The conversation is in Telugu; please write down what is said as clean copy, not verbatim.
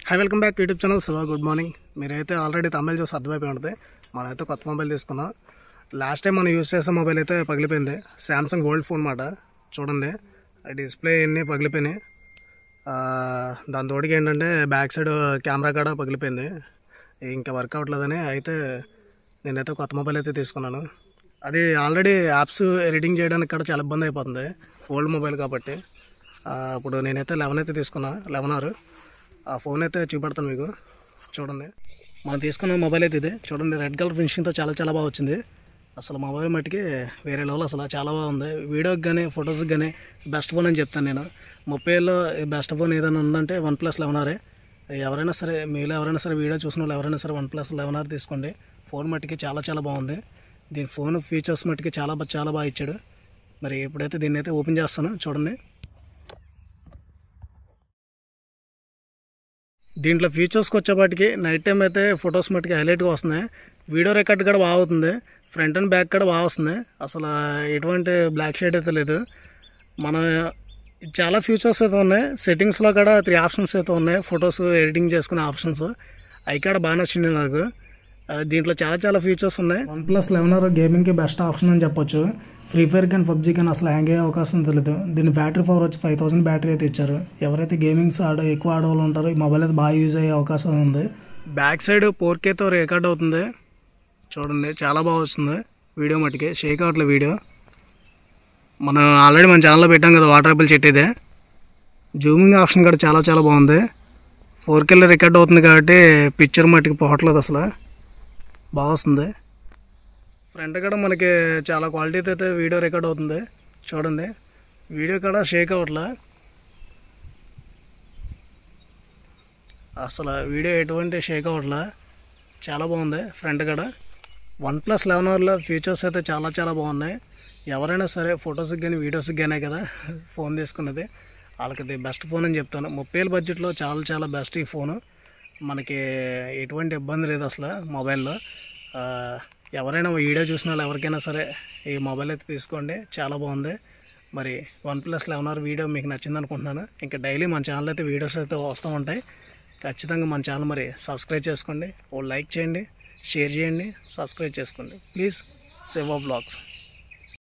High welcome back YouTube channel Shiva. Good morning. మీరైతే ఆల్రెడీ తమిళ చూసి అర్థమైపోయి ఉంటుంది. మనమైతే కొత్త మొబైల్ తీసుకున్నాం. లాస్ట్ టైం మనం యూజ్ చేసే మొబైల్ అయితే పగిలిపోయింది. శాంసంగ్ గోల్డ్ ఫోన్ మాట. చూడండి, డిస్ప్లే అన్నీ పగిలిపోయినాయి. దాని తోడికి ఏంటంటే బ్యాక్ సైడ్ కెమెరా కూడా పగిలిపోయింది. ఇంకా వర్క్ అవ్వట్లేదని అయితే నేనైతే కొత్త మొబైల్ అయితే తీసుకున్నాను. అది ఆల్రెడీ యాప్స్ ఎడిటింగ్ చేయడానికి కూడా చాలా ఇబ్బంది అయిపోతుంది, ఓల్డ్ మొబైల్ కాబట్టి. ఇప్పుడు నేనైతే 11 అయితే తీసుకున్నా, 11R. ఆ ఫోన్ అయితే చూపెడతాను మీకు. చూడండి, మనం తీసుకున్న మొబైల్ అయితే ఇది. చూడండి, రెడ్ కలర్ ఫినిషింగ్తో చాలా బాగా వచ్చింది. అసలు మొబైల్ మట్టికి వేరే లెవెల్, అసలు చాలా బాగుంది. వీడియోకి కానీ ఫొటోస్కి కానీ బెస్ట్ ఫోన్ అని చెప్తాను నేను. 30లో బెస్ట్ ఫోన్ ఏదైనా ఉందంటే OnePlus 11R. ఎవరైనా సరే, మీలో ఎవరైనా సరే వీడియో చూసిన వాళ్ళు ఎవరైనా సరే OnePlus 11R తీసుకోండి. ఫోన్ మట్టికి చాలా బాగుంది. దీని ఫోన్ ఫీచర్స్ మట్టికి చాలా బాగా ఇచ్చాడు. మరి ఇప్పుడైతే దీన్ని అయితే ఓపెన్ చేస్తాను. చూడండి, దీంట్లో ఫీచర్స్కి వచ్చేపాటికి నైట్ టైం అయితే ఫొటోస్ మట్టుకి హైలైట్గా వస్తున్నాయి. వీడియో రికార్డ్ కూడా బాగా అవుతుంది. ఫ్రంట్ అండ్ బ్యాక్ కూడా బాగా వస్తుంది. అసలు ఎటువంటి బ్లాక్ షేడ్ అయితే లేదు. మన చాలా ఫీచర్స్ అయితే ఉన్నాయి. సెట్టింగ్స్లో కూడా 3 ఆప్షన్స్ అయితే ఉన్నాయి. ఫొటోస్ ఎడిటింగ్ చేసుకునే ఆప్షన్స్ అవి కూడా బాగా నచ్చింది నాకు. దీంట్లో చాలా ఫీచర్స్ ఉన్నాయి. OnePlus 11R గేమింగ్కి బెస్ట్ ఆప్షన్ అని చెప్పొచ్చు. ఫ్రీ ఫైర్ కానీ పబ్జీ కానీ అసలు హ్యాంగ్ అయ్యే అవకాశం తెలియదు. దీని బ్యాటరీ పవర్ వచ్చి 5000 బ్యాటరీ అయితే ఇచ్చారు. ఎవరైతే గేమింగ్స్ ఎక్కువ ఆడవాళ్ళు ఉంటారో ఈ మొబైల్ అయితే బాగా యూజ్ అయ్యే అవకాశం ఉంది. బ్యాక్ సైడ్ 4Kతో రికార్డ్ అవుతుంది. చూడండి, చాలా బాగా వస్తుంది. వీడియో మట్టుకి షేక్ అవ్వట్లేదు వీడియో. మనం ఆల్రెడీ మన ఛానల్లో పెట్టాం కదా వాటర్ యాపిల్ చెట్టు. ఇదే జూమింగ్ ఆప్షన్ కూడా చాలా బాగుంది. 4Kలో రికార్డ్ అవుతుంది కాబట్టి పిక్చర్ మట్టుకి పోవట్లేదు, అసలు బాగా వస్తుంది. ఫ్రంట్ కూడా మనకి చాలా క్వాలిటీతో అయితే వీడియో రికార్డ్ అవుతుంది. చూడండి, వీడియో కూడా షేక్ అవ్వట్లా, అసలు వీడియో ఎటువంటి షేక్ అవ్వట్లా, చాలా బాగుంది ఫ్రంట్ కూడా. OnePlus 11Rలో ఫీచర్స్ అయితే చాలా బాగున్నాయి. ఎవరైనా సరే ఫొటోస్కి కానీ వీడియోస్కి కానీ కదా ఫోన్ తీసుకున్నది, వాళ్ళకి ఇది బెస్ట్ ఫోన్ అని చెప్తాను. 30,000 బడ్జెట్లో చాలా బెస్ట్ ఈ ఫోను. మనకి ఎటువంటి ఇబ్బంది లేదు అసలు మొబైల్లో. ఎవరైనా వీడియో చూసిన వాళ్ళు ఎవరికైనా సరే ఈ మొబైల్ అయితే తీసుకోండి, చాలా బాగుంది. మరి OnePlus 11R వీడియో మీకు నచ్చింది అనుకుంటున్నాను. ఇంకా డైలీ మన ఛానల్ అయితే వీడియోస్ అయితే వస్తూ ఉంటాయి. ఖచ్చితంగా మన ఛానల్ మరి సబ్స్క్రైబ్ చేసుకోండి, ఓ లైక్ చేయండి, షేర్ చేయండి, సబ్స్క్రైబ్ చేసుకోండి ప్లీజ్. శివ వ్లాగ్స్.